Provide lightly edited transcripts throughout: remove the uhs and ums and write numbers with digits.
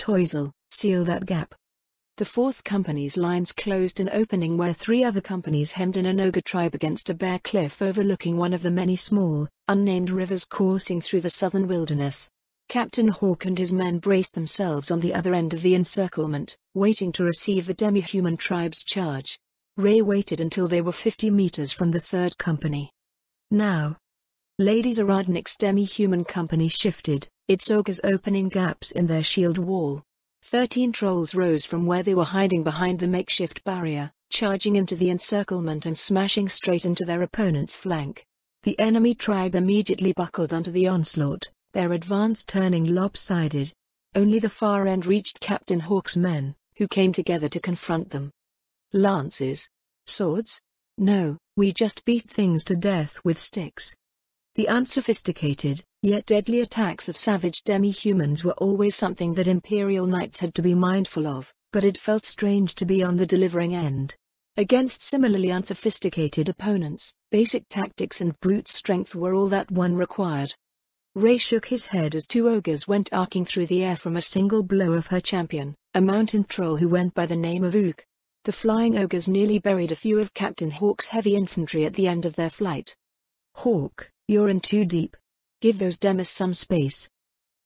Toisel, seal that gap. The fourth company's lines closed an opening where three other companies hemmed in an ogre tribe against a bare cliff overlooking one of the many small, unnamed rivers coursing through the southern wilderness. Captain Hawk and his men braced themselves on the other end of the encirclement, waiting to receive the demi-human tribe's charge. Ray waited until they were 50 meters from the third company. Now, Lady Zaradnik's demi-human company shifted, its ogres opening gaps in their shield wall. 13 trolls rose from where they were hiding behind the makeshift barrier, charging into the encirclement and smashing straight into their opponent's flank. The enemy tribe immediately buckled under the onslaught, their advance turning lopsided. Only the far end reached Captain Hawk's men, who came together to confront them. Lances? Swords? No, we just beat things to death with sticks. The unsophisticated, yet deadly attacks of savage demi-humans were always something that Imperial Knights had to be mindful of, but it felt strange to be on the delivering end. Against similarly unsophisticated opponents, basic tactics and brute strength were all that one required. Ray shook his head as two ogres went arcing through the air from a single blow of her champion, a mountain troll who went by the name of Ook. The flying ogres nearly buried a few of Captain Hawk's heavy infantry at the end of their flight. "Hawk, you're in too deep. Give those demis some space."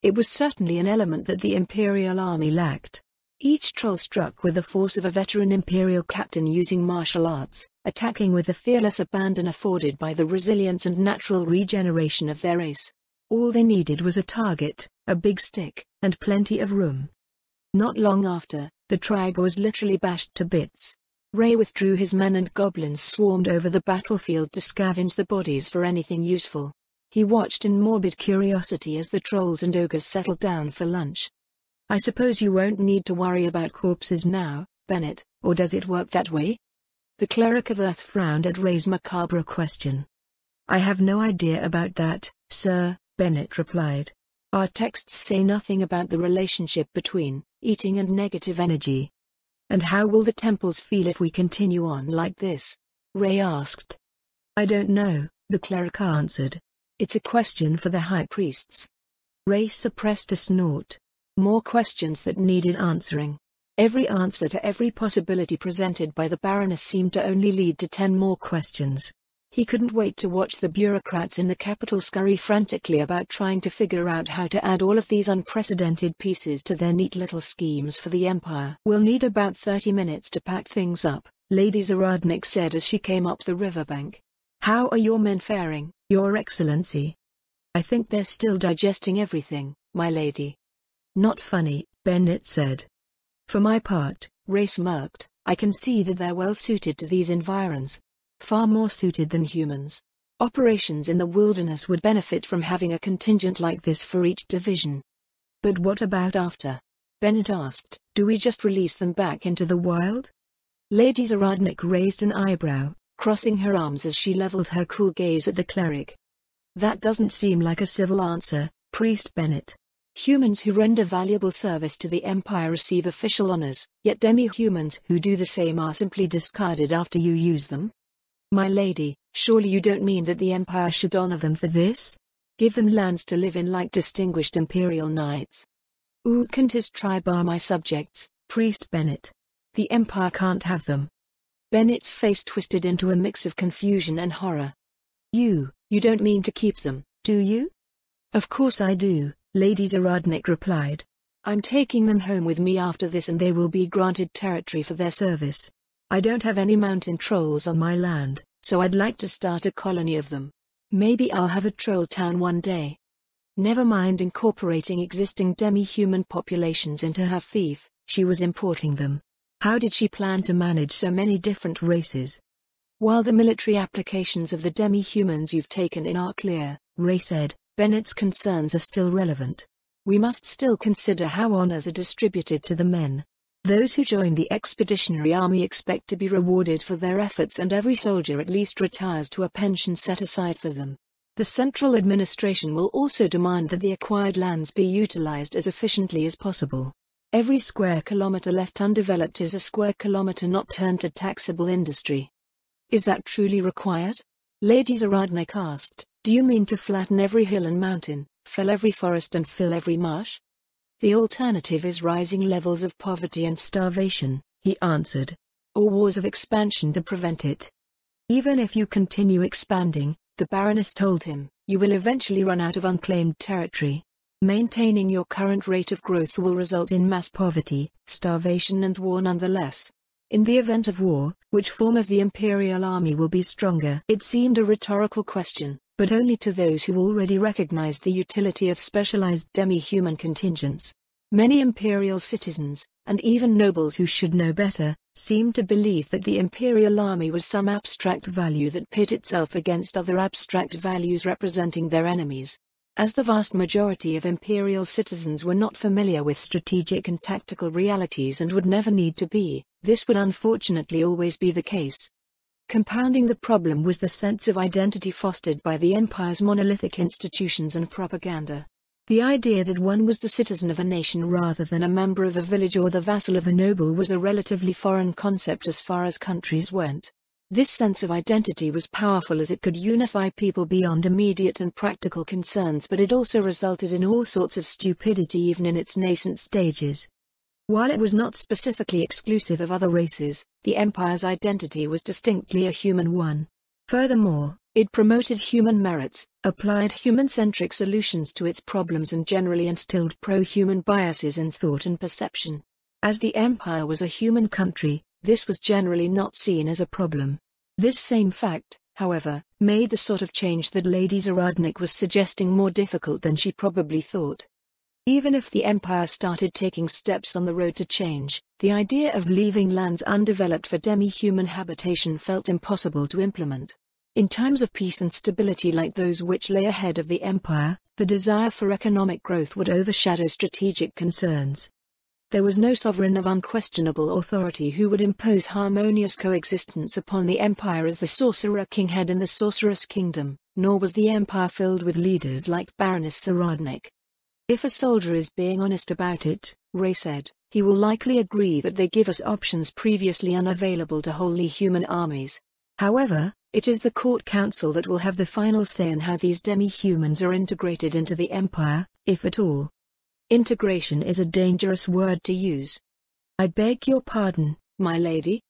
It was certainly an element that the Imperial army lacked. Each troll struck with the force of a veteran Imperial captain using martial arts, attacking with the fearless abandon afforded by the resilience and natural regeneration of their race. All they needed was a target, a big stick, and plenty of room. Not long after, the tribe was literally bashed to bits. Ray withdrew his men and goblins swarmed over the battlefield to scavenge the bodies for anything useful. He watched in morbid curiosity as the trolls and ogres settled down for lunch. "I suppose you won't need to worry about corpses now, Bennett, or does it work that way?" The Cleric of Earth frowned at Ray's macabre question. "I have no idea about that, sir," Bennett replied. "Our texts say nothing about the relationship between eating and negative energy." "And how will the temples feel if we continue on like this?" Ray asked. "I don't know," the cleric answered. "It's a question for the high priests." Ray suppressed a snort. More questions that needed answering. Every answer to every possibility presented by the Baroness seemed to only lead to 10 more questions. He couldn't wait to watch the bureaucrats in the capital scurry frantically about trying to figure out how to add all of these unprecedented pieces to their neat little schemes for the Empire. "We'll need about 30 minutes to pack things up," Lady Zaradnik said as she came up the riverbank. "How are your men faring, Your Excellency?" "I think they're still digesting everything, my lady." "Not funny," Bennett said. "For my part," Ray smirked, "I can see that they're well suited to these environs. Far more suited than humans. Operations in the wilderness would benefit from having a contingent like this for each division." "But what about after?" Bennett asked. "Do we just release them back into the wild?" Lady Zaradnik raised an eyebrow, crossing her arms as she leveled her cool gaze at the cleric. "That doesn't seem like a civil answer, Priest Bennett. Humans who render valuable service to the Empire receive official honors, yet demi-humans who do the same are simply discarded after you use them. My lady, surely you don't mean that the Empire should honor them for this? Give them lands to live in like distinguished Imperial Knights." "Ook and his tribe are my subjects, Priest Bennett. The Empire can't have them." Bennett's face twisted into a mix of confusion and horror. You don't mean to keep them, do you?" "Of course I do," Lady Zaradnik replied. "I'm taking them home with me after this and they will be granted territory for their service. I don't have any mountain trolls on my land, so I'd like to start a colony of them. Maybe I'll have a troll town one day." Never mind incorporating existing demi-human populations into her fief, she was importing them. How did she plan to manage so many different races? "While the military applications of the demi-humans you've taken in are clear," Ray said, "Bennett's concerns are still relevant. We must still consider how honors are distributed to the men. Those who join the expeditionary army expect to be rewarded for their efforts and every soldier at least retires to a pension set aside for them. The central administration will also demand that the acquired lands be utilized as efficiently as possible. Every square kilometer left undeveloped is a square kilometer not turned to taxable industry." "Is that truly required?" Lady Zaradnik asked. "Do you mean to flatten every hill and mountain, fell every forest and fill every marsh?" The alternative is rising levels of poverty and starvation, he answered. Or wars of expansion to prevent it. Even if you continue expanding, the Baroness told him, you will eventually run out of unclaimed territory. Maintaining your current rate of growth will result in mass poverty, starvation and war nonetheless. In the event of war, which form of the Imperial Army will be stronger? It seemed a rhetorical question, but only to those who already recognized the utility of specialized demi-human contingents. Many Imperial citizens, and even nobles who should know better, seemed to believe that the Imperial Army was some abstract value that pit itself against other abstract values representing their enemies. As the vast majority of Imperial citizens were not familiar with strategic and tactical realities and would never need to be, this would unfortunately always be the case. Compounding the problem was the sense of identity fostered by the Empire's monolithic institutions and propaganda. The idea that one was the citizen of a nation rather than a member of a village or the vassal of a noble was a relatively foreign concept as far as countries went. This sense of identity was powerful as it could unify people beyond immediate and practical concerns, but it also resulted in all sorts of stupidity even in its nascent stages. While it was not specifically exclusive of other races, the Empire's identity was distinctly a human one. Furthermore, it promoted human merits, applied human-centric solutions to its problems and generally instilled pro-human biases in thought and perception. As the Empire was a human country, this was generally not seen as a problem. This same fact, however, made the sort of change that Lady Zaradnik was suggesting more difficult than she probably thought. Even if the Empire started taking steps on the road to change, the idea of leaving lands undeveloped for demi-human habitation felt impossible to implement. In times of peace and stability like those which lay ahead of the Empire, the desire for economic growth would overshadow strategic concerns. There was no sovereign of unquestionable authority who would impose harmonious coexistence upon the Empire as the Sorcerer King had in the Sorceress Kingdom, nor was the Empire filled with leaders like Baroness Zaradnik. If a soldier is being honest about it, Ray said, he will likely agree that they give us options previously unavailable to wholly human armies. However, it is the Court Council that will have the final say in how these demi-humans are integrated into the Empire, if at all. Integration is a dangerous word to use. I beg your pardon, my lady?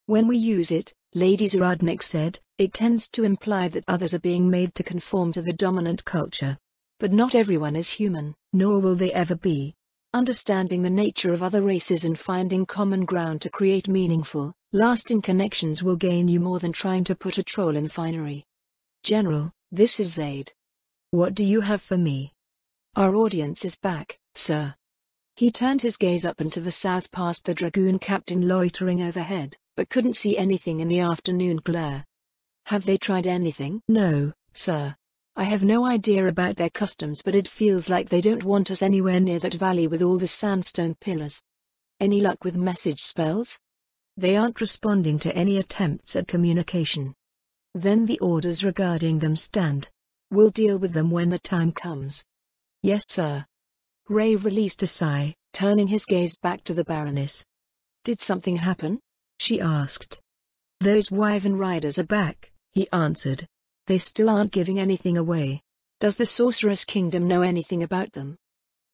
When we use it, Lady Zaradnik said, it tends to imply that others are being made to conform to the dominant culture. But not everyone is human, nor will they ever be. Understanding the nature of other races and finding common ground to create meaningful, lasting connections will gain you more than trying to put a troll in finery. General, this is Zaid. What do you have for me? Our audience is back, sir. He turned his gaze up and to the south past the dragoon captain loitering overhead, but couldn't see anything in the afternoon glare. Have they tried anything? No, sir. I have no idea about their customs, but it feels like they don't want us anywhere near that valley with all the sandstone pillars. Any luck with message spells? They aren't responding to any attempts at communication. Then the orders regarding them stand. We'll deal with them when the time comes. Yes, sir. Ray released a sigh, turning his gaze back to the Baroness. Did something happen? She asked. Those Wyvern riders are back, he answered. They still aren't giving anything away. Does the Sorceress Kingdom know anything about them?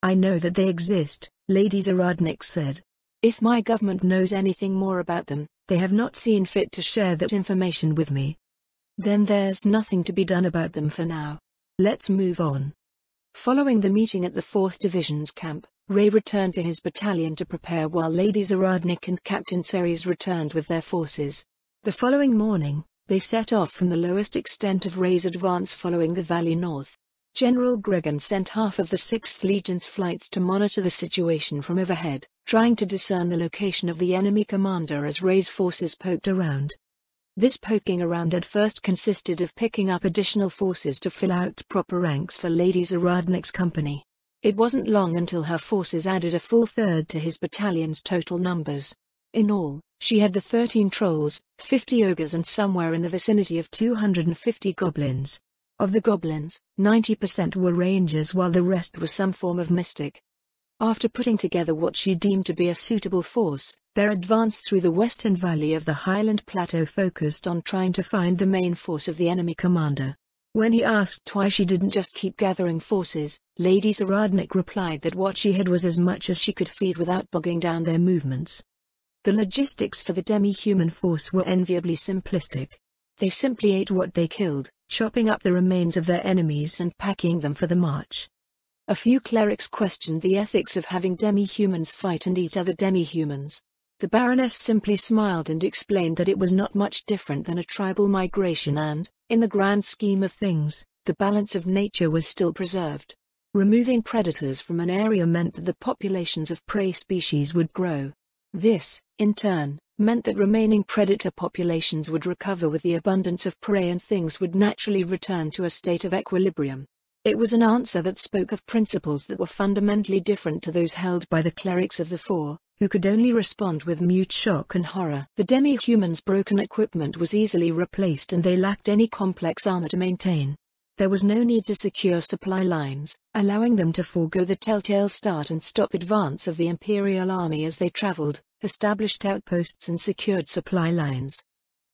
I know that they exist, Lady Zaradnik said. If my government knows anything more about them, they have not seen fit to share that information with me. Then there's nothing to be done about them for now. Let's move on. Following the meeting at the 4th Division's camp, Ray returned to his battalion to prepare while Lady Zaradnik and Captain Ceres returned with their forces. The following morning, they set off from the lowest extent of Ray's advance following the valley north. General Gregan sent half of the 6th Legion's flights to monitor the situation from overhead, trying to discern the location of the enemy commander as Ray's forces poked around. This poking around at first consisted of picking up additional forces to fill out proper ranks for Lady Zaradnik's company. It wasn't long until her forces added a full third to his battalion's total numbers. In all, she had the 13 trolls, 50 ogres and somewhere in the vicinity of 250 goblins. Of the goblins, 90% were rangers while the rest was some form of mystic. After putting together what she deemed to be a suitable force, their advance through the western valley of the Highland Plateau focused on trying to find the main force of the enemy commander. When he asked why she didn't just keep gathering forces, Lady Zaradnik replied that what she had was as much as she could feed without bogging down their movements. The logistics for the demi-human force were enviably simplistic. They simply ate what they killed, chopping up the remains of their enemies and packing them for the march. A few clerics questioned the ethics of having demi-humans fight and eat other demi-humans. The Baroness simply smiled and explained that it was not much different than a tribal migration and, in the grand scheme of things, the balance of nature was still preserved. Removing predators from an area meant that the populations of prey species would grow. This, in turn, meant that remaining predator populations would recover with the abundance of prey and things would naturally return to a state of equilibrium. It was an answer that spoke of principles that were fundamentally different to those held by the clerics of the Four, who could only respond with mute shock and horror. The demi-humans' broken equipment was easily replaced and they lacked any complex armor to maintain. There was no need to secure supply lines, allowing them to forego the telltale start and stop advance of the Imperial Army as they traveled, established outposts and secured supply lines.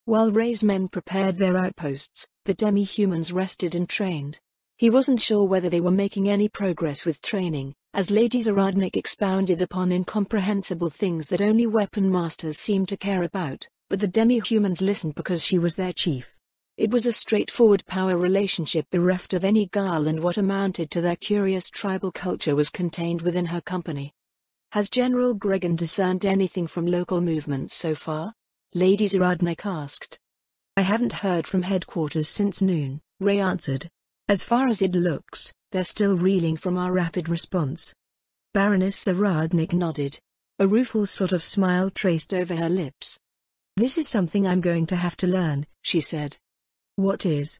While Ray's men prepared their outposts, the demi-humans rested and trained. He wasn't sure whether they were making any progress with training, as Lady Zaradnik expounded upon incomprehensible things that only weapon masters seemed to care about, but the demi-humans listened because she was their chief. It was a straightforward power relationship bereft of any guile, and what amounted to their curious tribal culture was contained within her company. Has General Gregan discerned anything from local movements so far? Lady Zaradnik asked. I haven't heard from headquarters since noon, Ray answered. As far as it looks, they're still reeling from our rapid response. Baroness Zaradnik nodded. A rueful sort of smile traced over her lips. This is something I'm going to have to learn, she said. What is?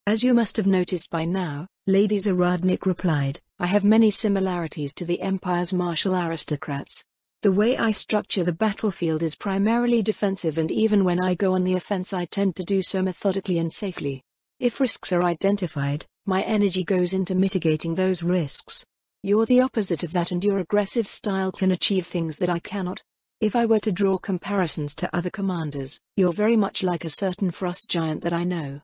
As you must have noticed by now, Lady Zaradnik replied, I have many similarities to the Empire's martial aristocrats. The way I structure the battlefield is primarily defensive, and even when I go on the offense I tend to do so methodically and safely. If risks are identified, my energy goes into mitigating those risks. You're the opposite of that, and your aggressive style can achieve things that I cannot. If I were to draw comparisons to other commanders, you're very much like a certain frost giant that I know.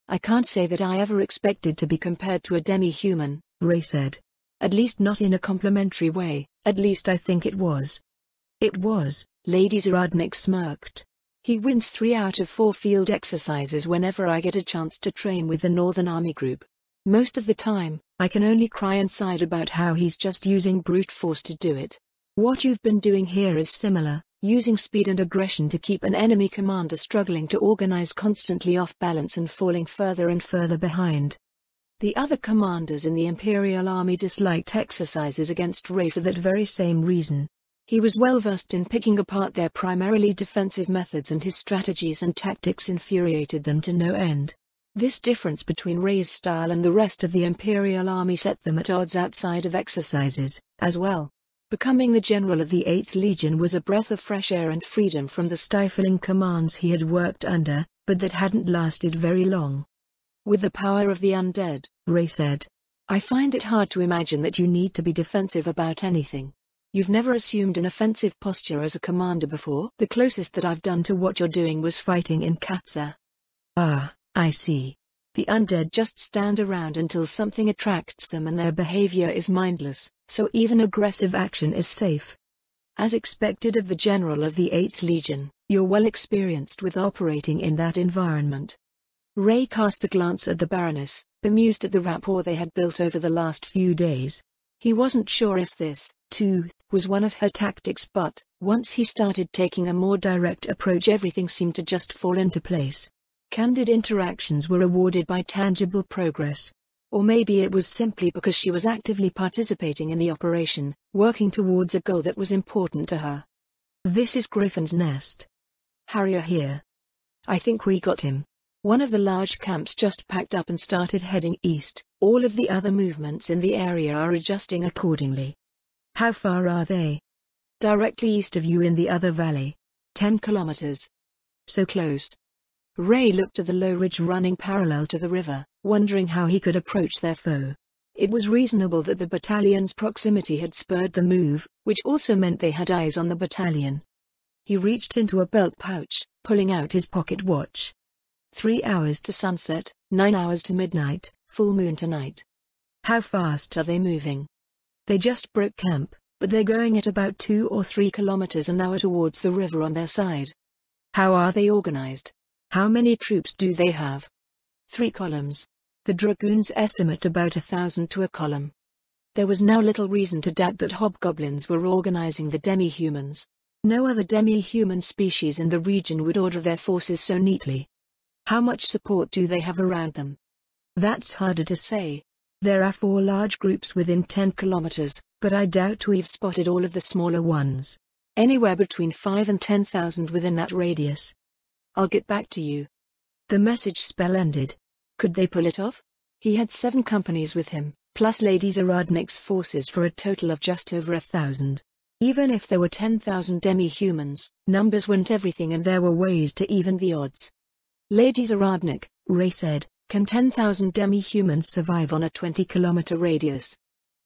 I can't say that I ever expected to be compared to a demi-human, Ray said. At least not in a complimentary way, at least I think it was. It was, Lady Zaradnik smirked. He wins 3 out of 4 field exercises whenever I get a chance to train with the Northern Army Group. Most of the time, I can only cry inside about how he's just using brute force to do it. What you've been doing here is similar, using speed and aggression to keep an enemy commander struggling to organize, constantly off balance and falling further and further behind. The other commanders in the Imperial Army disliked exercises against Ray for that very same reason. He was well versed in picking apart their primarily defensive methods, and his strategies and tactics infuriated them to no end. This difference between Ray's style and the rest of the Imperial Army set them at odds outside of exercises, as well. Becoming the general of the 8th Legion was a breath of fresh air and freedom from the stifling commands he had worked under, but that hadn't lasted very long. With the power of the undead, Ray said, I find it hard to imagine that you need to be defensive about anything. You've never assumed an offensive posture as a commander before? The closest that I've done to what you're doing was fighting in Katsa. Ah, I see. The undead just stand around until something attracts them, and their behavior is mindless, so even aggressive action is safe. As expected of the general of the 8th Legion, you're well experienced with operating in that environment. Ray cast a glance at the Baroness, bemused at the rapport they had built over the last few days. He wasn't sure if this, too, was one of her tactics, but, once he started taking a more direct approach, everything seemed to just fall into place. Candid interactions were rewarded by tangible progress. Or maybe it was simply because she was actively participating in the operation, working towards a goal that was important to her. This is Griffin's Nest. Harrier here. I think we got him. One of the large camps just packed up and started heading east. All of the other movements in the area are adjusting accordingly. How far are they? Directly east of you in the other valley. 10 kilometers. So close. Ray looked at the low ridge running parallel to the river, wondering how he could approach their foe. It was reasonable that the battalion's proximity had spurred the move, which also meant they had eyes on the battalion. He reached into a belt pouch, pulling out his pocket watch. 3 hours to sunset, 9 hours to midnight, full moon to night. How fast are they moving? They just broke camp, but they're going at about 2 or 3 kilometers an hour towards the river on their side. How are they organized? How many troops do they have? 3 columns. The dragoons estimate about 1,000 to a column. There was now little reason to doubt that hobgoblins were organizing the demi-humans. No other demi-human species in the region would order their forces so neatly. How much support do they have around them? That's harder to say. There are 4 large groups within 10 kilometers, but I doubt we've spotted all of the smaller ones. Anywhere between 5 and 10,000 within that radius. I'll get back to you. The message spell ended. Could they pull it off? He had 7 companies with him, plus Lady Zaradnik's forces for a total of just over 1,000. Even if there were 10,000 demi-humans, numbers weren't everything and there were ways to even the odds. Lady Zaradnik, Ray said, can 10,000 demi-humans survive on a 20-kilometer radius?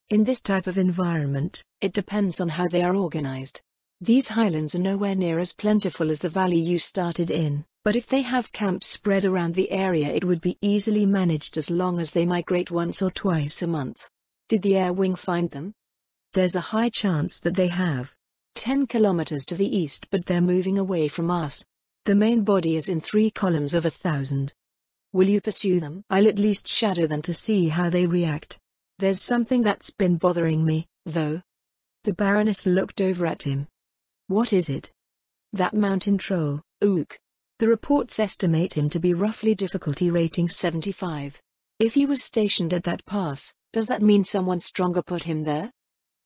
In this type of environment, it depends on how they are organized. These highlands are nowhere near as plentiful as the valley you started in, but if they have camps spread around the area it would be easily managed as long as they migrate once or twice a month. Did the air wing find them? There's a high chance that they have. 10 kilometers to the east, but they're moving away from us. The main body is in 3 columns of 1,000. Will you pursue them? I'll at least shadow them to see how they react. There's something that's been bothering me, though. The Baroness looked over at him. What is it? That mountain troll, Ook. The reports estimate him to be roughly difficulty rating 75. If he was stationed at that pass, does that mean someone stronger put him there?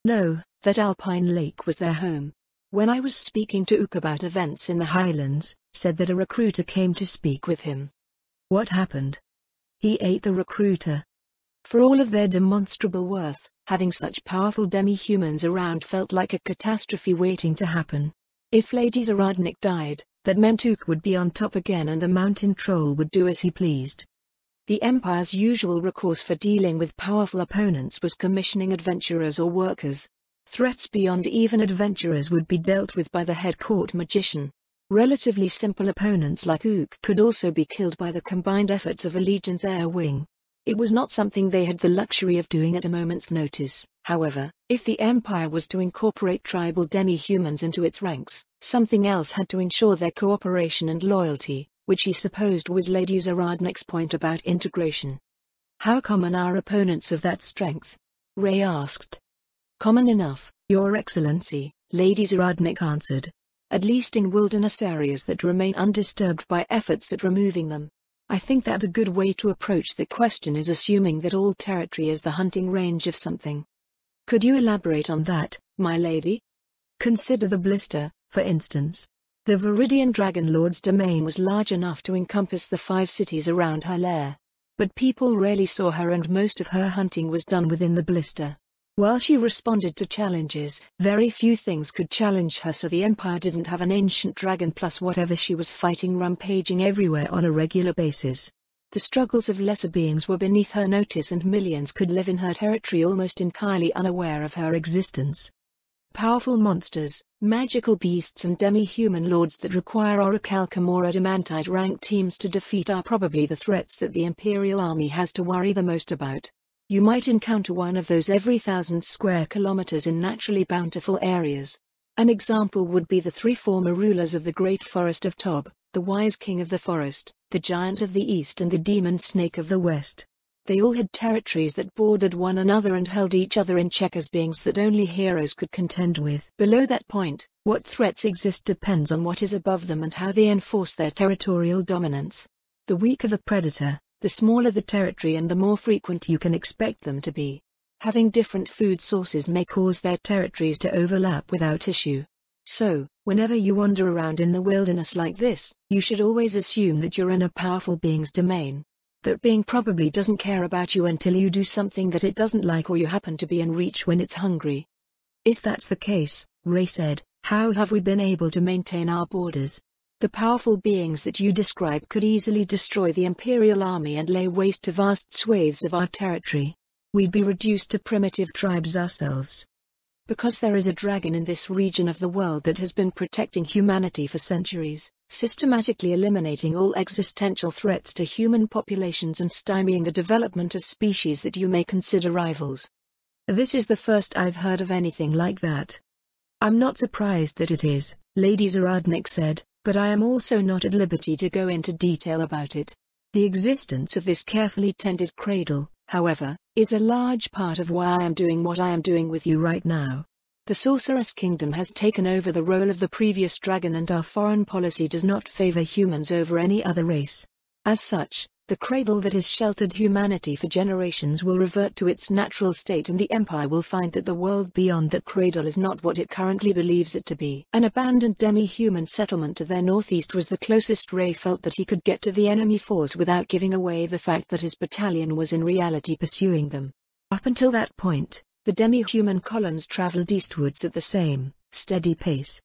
No, that Alpine Lake was their home. When I was speaking to Ook about events in the Highlands, said that a recruiter came to speak with him. What happened? He ate the recruiter. For all of their demonstrable worth, having such powerful demi-humans around felt like a catastrophe waiting to happen. If Lady Zaradnik died, that meant Ook would be on top again and the mountain troll would do as he pleased. The Empire's usual recourse for dealing with powerful opponents was commissioning adventurers or workers. Threats beyond even adventurers would be dealt with by the head court magician. Relatively simple opponents like Ook could also be killed by the combined efforts of a legion's air wing. It was not something they had the luxury of doing at a moment's notice. However, if the Empire was to incorporate tribal demi-humans into its ranks, something else had to ensure their cooperation and loyalty, which he supposed was Lady Zaradnik's point about integration. How common are opponents of that strength? Ray asked. Common enough, Your Excellency, Lady Zaradnik answered. At least in wilderness areas that remain undisturbed by efforts at removing them. I think that a good way to approach the question is assuming that all territory is the hunting range of something. Could you elaborate on that, my lady? Consider the blister, for instance. The Viridian Dragon Lord's domain was large enough to encompass the 5 cities around her lair. But people rarely saw her and most of her hunting was done within the blister. While she responded to challenges, very few things could challenge her, so the Empire didn't have an ancient dragon plus whatever she was fighting rampaging everywhere on a regular basis. The struggles of lesser beings were beneath her notice and millions could live in her territory almost entirely unaware of her existence. Powerful monsters, magical beasts and demi-human lords that require orichalcum or adamantite rank teams to defeat are probably the threats that the Imperial Army has to worry the most about. You might encounter one of those every 1,000 square kilometers in naturally bountiful areas. An example would be the 3 former rulers of the Great Forest of Tob, the Wise King of the Forest, the Giant of the East and the Demon Snake of the West. They all had territories that bordered one another and held each other in check as beings that only heroes could contend with. Below that point, what threats exist depends on what is above them and how they enforce their territorial dominance. The weaker the predator, the smaller the territory and the more frequent you can expect them to be. Having different food sources may cause their territories to overlap without issue. So, whenever you wander around in the wilderness like this, you should always assume that you're in a powerful being's domain. That being probably doesn't care about you until you do something that it doesn't like or you happen to be in reach when it's hungry. If that's the case, Ray said, how have we been able to maintain our borders? The powerful beings that you describe could easily destroy the Imperial Army and lay waste to vast swathes of our territory. We'd be reduced to primitive tribes ourselves. Because there is a dragon in this region of the world that has been protecting humanity for centuries, systematically eliminating all existential threats to human populations and stymieing the development of species that you may consider rivals. This is the first I've heard of anything like that. I'm not surprised that it is, Lady Zaradnik said, but I am also not at liberty to go into detail about it. The existence of this carefully tended cradle, however, is a large part of why I am doing what I am doing with you right now. The Sorceress Kingdom has taken over the role of the previous dragon, and our foreign policy does not favor humans over any other race. As such, the cradle that has sheltered humanity for generations will revert to its natural state, and the Empire will find that the world beyond that cradle is not what it currently believes it to be. An abandoned demi-human settlement to their northeast was the closest Ray felt that he could get to the enemy force without giving away the fact that his battalion was in reality pursuing them. Up until that point, the demi-human columns traveled eastwards at the same, steady pace.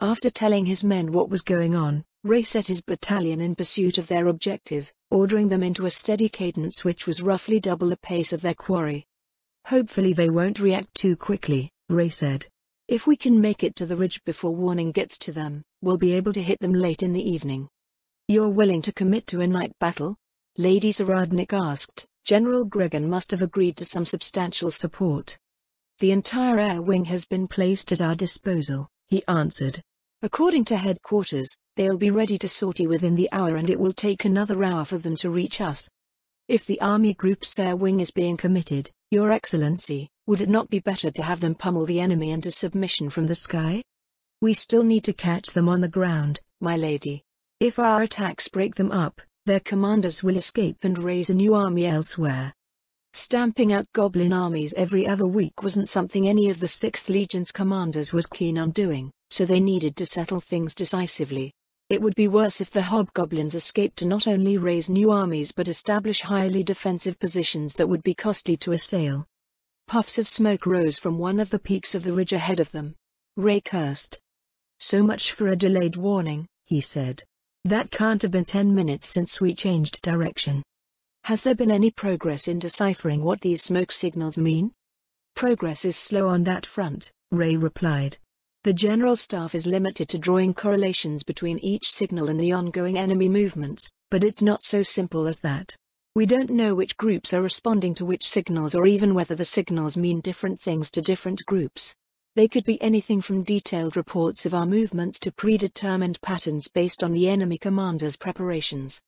After telling his men what was going on, Ray set his battalion in pursuit of their objective, ordering them into a steady cadence which was roughly double the pace of their quarry. Hopefully they won't react too quickly, Ray said. If we can make it to the ridge before warning gets to them, we'll be able to hit them late in the evening. You're willing to commit to a night battle? Lady Zaradnik asked. General Gregan must have agreed to some substantial support. The entire air wing has been placed at our disposal, he answered. According to headquarters, they'll be ready to sortie within the hour, and it will take another hour for them to reach us. If the Army Group's air wing is being committed, Your Excellency, would it not be better to have them pummel the enemy into submission from the sky? We still need to catch them on the ground, my lady. If our attacks break them up, their commanders will escape and raise a new army elsewhere. Stamping out goblin armies every other week wasn't something any of the 6th Legion's commanders was keen on doing, so they needed to settle things decisively. It would be worse if the hobgoblins escaped to not only raise new armies but establish highly defensive positions that would be costly to assail. Puffs of smoke rose from one of the peaks of the ridge ahead of them. Ray cursed. So much for a delayed warning, he said. That can't have been 10 minutes since we changed direction. Has there been any progress in deciphering what these smoke signals mean? Progress is slow on that front, Ray replied. The General Staff is limited to drawing correlations between each signal and the ongoing enemy movements, but it's not so simple as that. We don't know which groups are responding to which signals, or even whether the signals mean different things to different groups. They could be anything from detailed reports of our movements to predetermined patterns based on the enemy commander's preparations.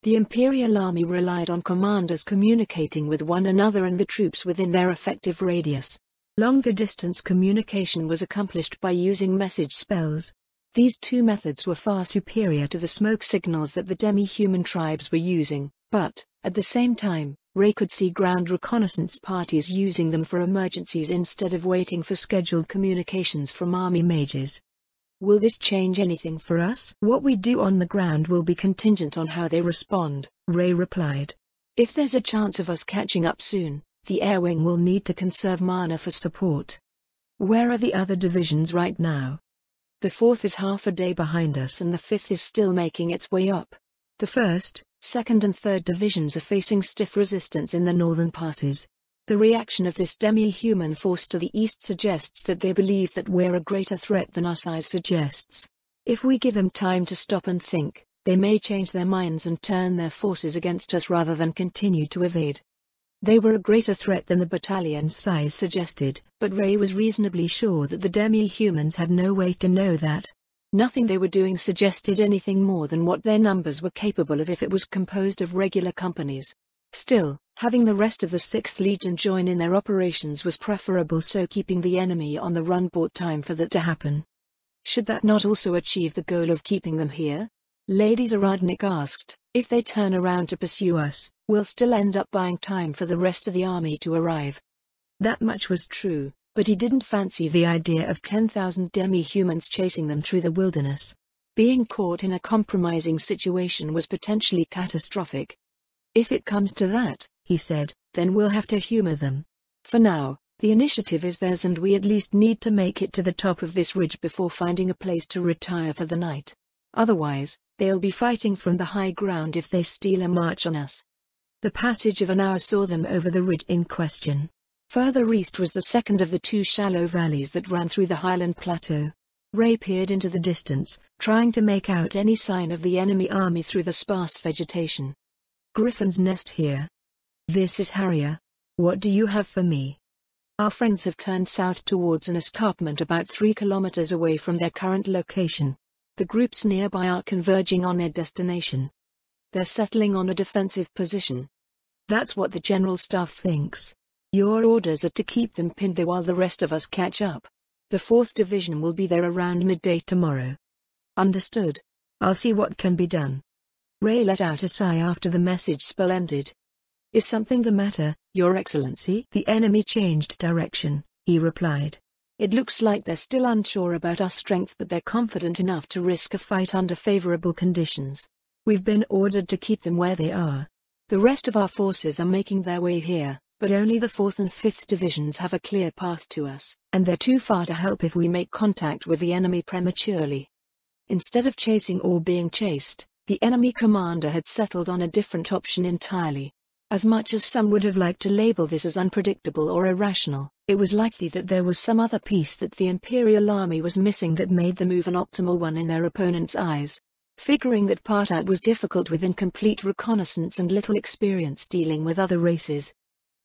The Imperial Army relied on commanders communicating with one another and the troops within their effective radius. Longer distance communication was accomplished by using message spells. These two methods were far superior to the smoke signals that the demi-human tribes were using, but, at the same time, Ray could see ground reconnaissance parties using them for emergencies instead of waiting for scheduled communications from army mages. Will this change anything for us? What we do on the ground will be contingent on how they respond, Ray replied. If there's a chance of us catching up soon, the air wing will need to conserve mana for support. Where are the other divisions right now? The 4th is half a day behind us and the 5th is still making its way up. The 1st, 2nd and 3rd divisions are facing stiff resistance in the northern passes. The reaction of this demi-human force to the east suggests that they believe that we're a greater threat than our size suggests. If we give them time to stop and think, they may change their minds and turn their forces against us rather than continue to evade. They were a greater threat than the battalion's size suggested, but Ray was reasonably sure that the demi-humans had no way to know that. Nothing they were doing suggested anything more than what their numbers were capable of if it was composed of regular companies. Still, having the rest of the 6th Legion join in their operations was preferable, so keeping the enemy on the run bought time for that to happen. Should that not also achieve the goal of keeping them here? Lady Zaradnik asked. If they turn around to pursue us, we'll still end up buying time for the rest of the army to arrive. That much was true. But he didn't fancy the idea of 10,000 demi-humans chasing them through the wilderness. Being caught in a compromising situation was potentially catastrophic. If it comes to that, he said, then we'll have to humor them. For now, the initiative is theirs and we at least need to make it to the top of this ridge before finding a place to retire for the night. Otherwise, they'll be fighting from the high ground if they steal a march on us. The passage of an hour saw them over the ridge in question. Further east was the second of the two shallow valleys that ran through the highland plateau. Ray peered into the distance, trying to make out any sign of the enemy army through the sparse vegetation. Griffin's nest here. This is Harrier. What do you have for me? Our friends have turned south towards an escarpment about 3 kilometers away from their current location. The groups nearby are converging on their destination. They're settling on a defensive position. That's what the General Staff thinks. Your orders are to keep them pinned there while the rest of us catch up. The 4th Division will be there around midday tomorrow. Understood. I'll see what can be done. Ray let out a sigh after the message spell ended. Is something the matter, Your Excellency? The enemy changed direction, he replied. It looks like they're still unsure about our strength, but they're confident enough to risk a fight under favorable conditions. We've been ordered to keep them where they are. The rest of our forces are making their way here, but only the 4th and 5th Divisions have a clear path to us, and they're too far to help if we make contact with the enemy prematurely. Instead of chasing or being chased, the enemy commander had settled on a different option entirely. As much as some would have liked to label this as unpredictable or irrational, it was likely that there was some other piece that the Imperial Army was missing that made the move an optimal one in their opponent's eyes. Figuring that part out was difficult with incomplete reconnaissance and little experience dealing with other races.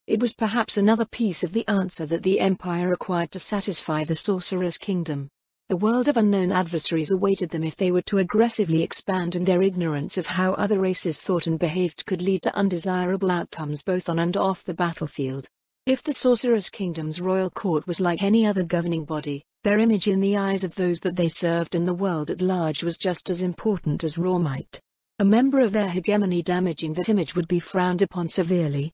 It was perhaps another piece of the answer that the Empire required to satisfy the Sorcerer's Kingdom. A world of unknown adversaries awaited them if they were to aggressively expand, and their ignorance of how other races thought and behaved could lead to undesirable outcomes both on and off the battlefield. If the Sorcerer's Kingdom's royal court was like any other governing body, their image in the eyes of those that they served and the world at large was just as important as raw might. A member of their hegemony damaging that image would be frowned upon severely.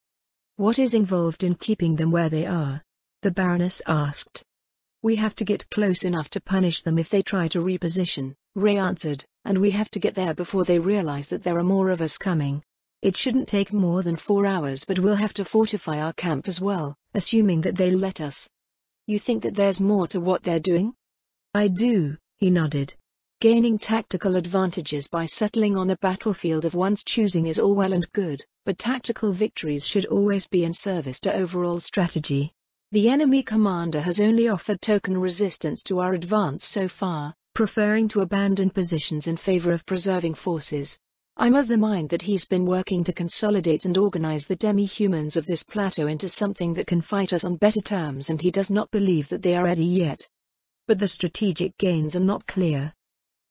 What is involved in keeping them where they are? The Baroness asked. We have to get close enough to punish them if they try to reposition, Ray answered, and we have to get there before they realize that there are more of us coming. It shouldn't take more than 4 hours, but we'll have to fortify our camp as well, assuming that they'll let us. You think that there's more to what they're doing? I do, he nodded. Gaining tactical advantages by settling on a battlefield of one's choosing is all well and good, but tactical victories should always be in service to overall strategy. The enemy commander has only offered token resistance to our advance so far, preferring to abandon positions in favor of preserving forces. I'm of the mind that he's been working to consolidate and organize the demi-humans of this plateau into something that can fight us on better terms, and he does not believe that they are ready yet. But the strategic gains are not clear.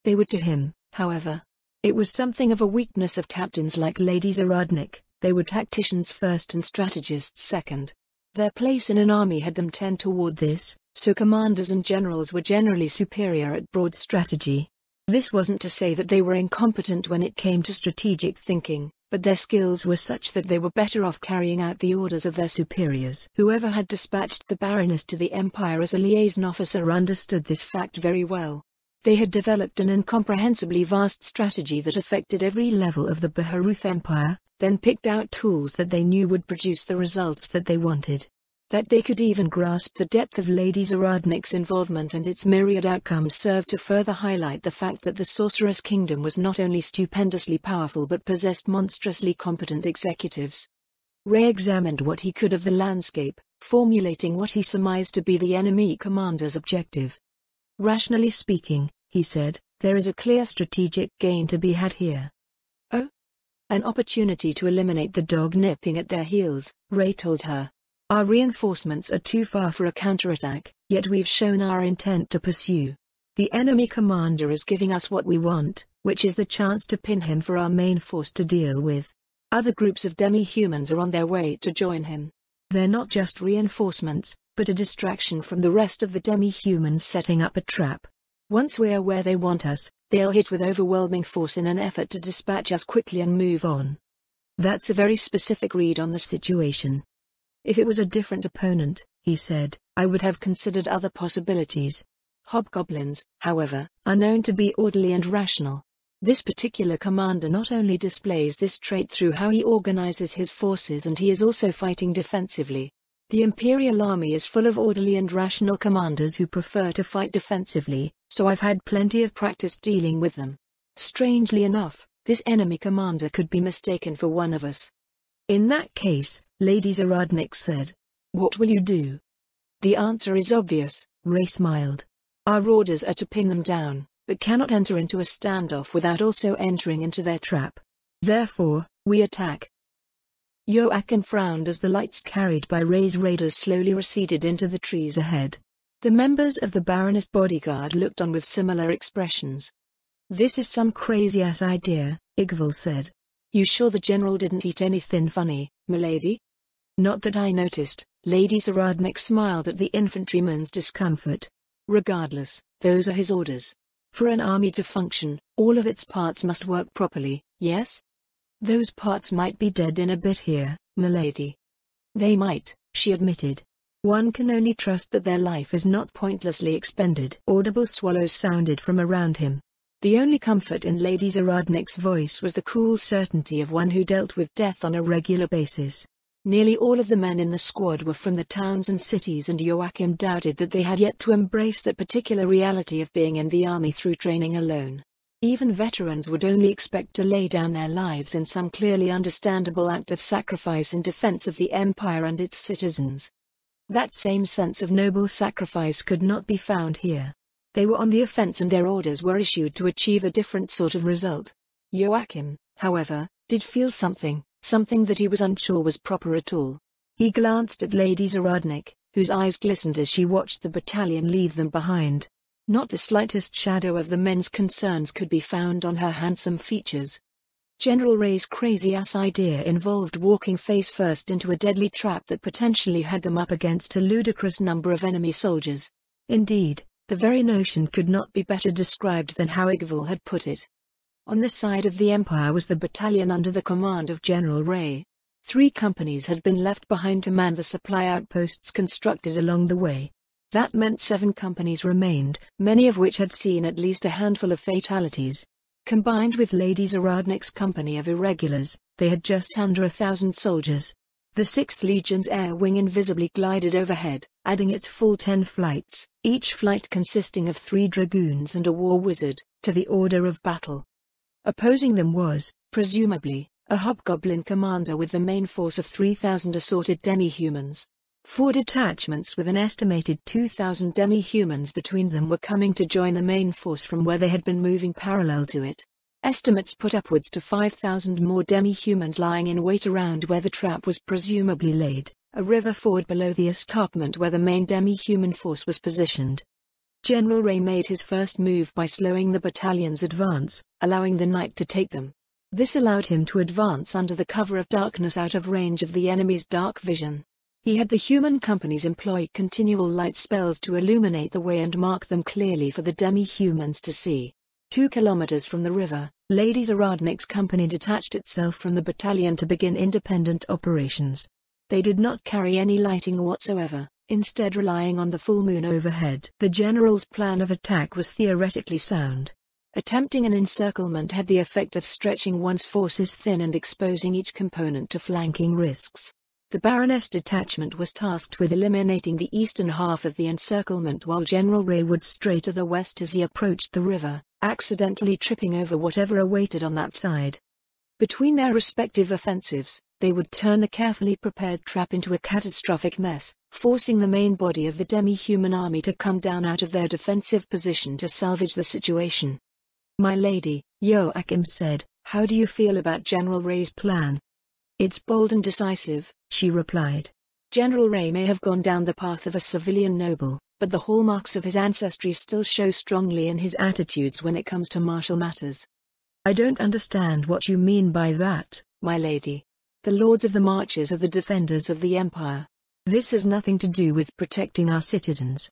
They were to him, however. It was something of a weakness of captains like Lady Zaradnik. They were tacticians first and strategists second. Their place in an army had them tend toward this, so commanders and generals were generally superior at broad strategy. This wasn't to say that they were incompetent when it came to strategic thinking, but their skills were such that they were better off carrying out the orders of their superiors. Whoever had dispatched the Baroness to the Empire as a liaison officer understood this fact very well. They had developed an incomprehensibly vast strategy that affected every level of the Baharuth Empire, then picked out tools that they knew would produce the results that they wanted. That they could even grasp the depth of Lady Zaradnik's involvement and its myriad outcomes served to further highlight the fact that the Sorcerer's Kingdom was not only stupendously powerful but possessed monstrously competent executives. Ray examined what he could of the landscape, formulating what he surmised to be the enemy commander's objective. Rationally speaking, he said, there is a clear strategic gain to be had here. Oh? An opportunity to eliminate the dog nipping at their heels, Ray told her. Our reinforcements are too far for a counterattack, yet we've shown our intent to pursue. The enemy commander is giving us what we want, which is the chance to pin him for our main force to deal with. Other groups of demi-humans are on their way to join him. They're not just reinforcements, but a distraction from the rest of the demi-humans setting up a trap. Once we're where they want us, they'll hit with overwhelming force in an effort to dispatch us quickly and move on. That's a very specific read on the situation. If it was a different opponent, he said, I would have considered other possibilities. Hobgoblins, however, are known to be orderly and rational. This particular commander not only displays this trait through how he organizes his forces, and he is also fighting defensively. The Imperial Army is full of orderly and rational commanders who prefer to fight defensively, so I've had plenty of practice dealing with them. Strangely enough, this enemy commander could be mistaken for one of us. In that case, Lady Zaradnik said, what will you do? The answer is obvious, Ray smiled. Our orders are to pin them down, but cannot enter into a standoff without also entering into their trap. Therefore, we attack." Joachim frowned as the lights carried by Ray's raiders slowly receded into the trees ahead. The members of the Baroness bodyguard looked on with similar expressions. "This is some crazy-ass idea," Igval said. "You sure the general didn't eat anything funny, milady?" "Not that I noticed." Lady Zaradnik smiled at the infantryman's discomfort. "Regardless, those are his orders. For an army to function, all of its parts must work properly, yes? Those parts might be dead in a bit here, milady." "They might," she admitted. "One can only trust that their life is not pointlessly expended." Audible swallows sounded from around him. The only comfort in Lady Zaradnik's voice was the cool certainty of one who dealt with death on a regular basis. Nearly all of the men in the squad were from the towns and cities, and Joachim doubted that they had yet to embrace that particular reality of being in the army through training alone. Even veterans would only expect to lay down their lives in some clearly understandable act of sacrifice in defense of the empire and its citizens. That same sense of noble sacrifice could not be found here. They were on the offense and their orders were issued to achieve a different sort of result. Joachim, however, did feel something that he was unsure was proper at all. He glanced at Lady Zaradnik, whose eyes glistened as she watched the battalion leave them behind. Not the slightest shadow of the men's concerns could be found on her handsome features. General Ray's crazy-ass idea involved walking face first into a deadly trap that potentially had them up against a ludicrous number of enemy soldiers. Indeed, the very notion could not be better described than how Igval had put it. On the side of the Empire was the battalion under the command of General Ray. 3 companies had been left behind to man the supply outposts constructed along the way. That meant 7 companies remained, many of which had seen at least a handful of fatalities. Combined with Lady Zaradnik's company of irregulars, they had just under 1,000 soldiers. The 6th Legion's air wing invisibly glided overhead, adding its full 10 flights, each flight consisting of 3 dragoons and a war wizard, to the order of battle. Opposing them was, presumably, a hobgoblin commander with the main force of 3,000 assorted demi-humans. 4 detachments with an estimated 2,000 demi-humans between them were coming to join the main force from where they had been moving parallel to it. Estimates put upwards to 5,000 more demi-humans lying in wait around where the trap was presumably laid, a river ford below the escarpment where the main demi-human force was positioned. General Ray made his first move by slowing the battalion's advance, allowing the night to take them. This allowed him to advance under the cover of darkness out of range of the enemy's dark vision. He had the human companies employ continual light spells to illuminate the way and mark them clearly for the demi-humans to see. 2 kilometers from the river, Lady Zaradnik's company detached itself from the battalion to begin independent operations. They did not carry any lighting whatsoever, instead relying on the full moon overhead. The general's plan of attack was theoretically sound. Attempting an encirclement had the effect of stretching one's forces thin and exposing each component to flanking risks. The Baroness detachment was tasked with eliminating the eastern half of the encirclement while General Ray would stray to the west as he approached the river, accidentally tripping over whatever awaited on that side. Between their respective offensives, they would turn the carefully prepared trap into a catastrophic mess, forcing the main body of the demi-human army to come down out of their defensive position to salvage the situation. "My lady," Joachim said, "how do you feel about General Ray's plan?" "It's bold and decisive," she replied. "General Ray may have gone down the path of a civilian noble, but the hallmarks of his ancestry still show strongly in his attitudes when it comes to martial matters." "I don't understand what you mean by that, my lady. The Lords of the Marches are the defenders of the Empire. This has nothing to do with protecting our citizens."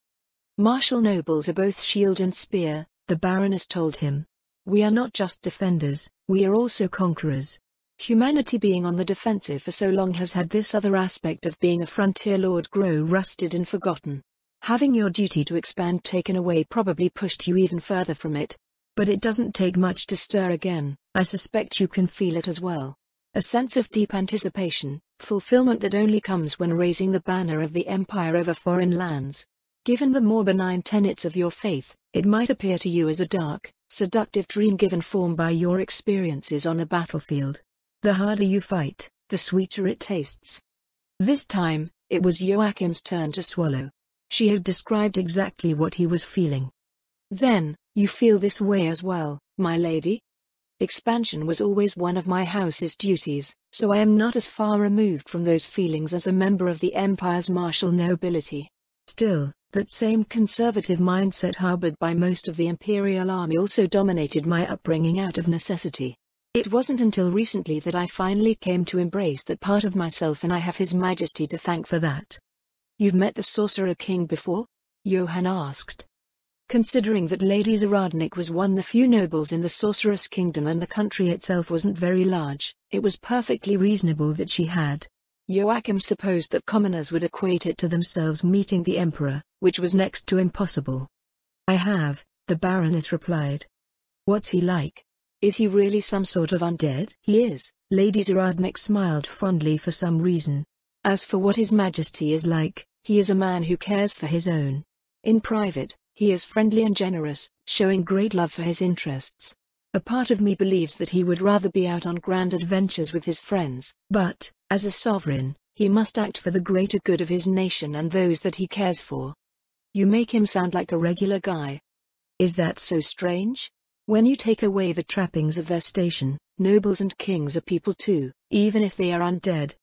"Martial nobles are both shield and spear," the Baroness told him. "We are not just defenders, we are also conquerors. Humanity being on the defensive for so long has had this other aspect of being a frontier lord grow rusted and forgotten. Having your duty to expand taken away probably pushed you even further from it. But it doesn't take much to stir again. I suspect you can feel it as well. A sense of deep anticipation, fulfillment that only comes when raising the banner of the Empire over foreign lands. Given the more benign tenets of your faith, it might appear to you as a dark, seductive dream given form by your experiences on a battlefield. The harder you fight, the sweeter it tastes." This time, it was Joachim's turn to swallow. She had described exactly what he was feeling. Then, you feel this way as well, my lady? Expansion was always one of my house's duties, so I am not as far removed from those feelings as a member of the Empire's martial nobility. Still, that same conservative mindset harbored by most of the Imperial Army also dominated my upbringing out of necessity. It wasn't until recently that I finally came to embrace that part of myself, and I have His Majesty to thank for that. You've met the Sorcerer King before? Johann asked. Considering that Lady Zaradnik was one of the few nobles in the Sorceress Kingdom and the country itself wasn't very large, it was perfectly reasonable that she had. Joachim supposed that commoners would equate it to themselves meeting the Emperor, which was next to impossible. I have, the Baroness replied. What's he like? Is he really some sort of undead? He is, Lady Zaradnik smiled fondly for some reason. As for what His Majesty is like, he is a man who cares for his own. In private, he is friendly and generous, showing great love for his interests. A part of me believes that he would rather be out on grand adventures with his friends, but, as a sovereign, he must act for the greater good of his nation and those that he cares for. You make him sound like a regular guy. Is that so strange? When you take away the trappings of their station, nobles and kings are people too, even if they are undead.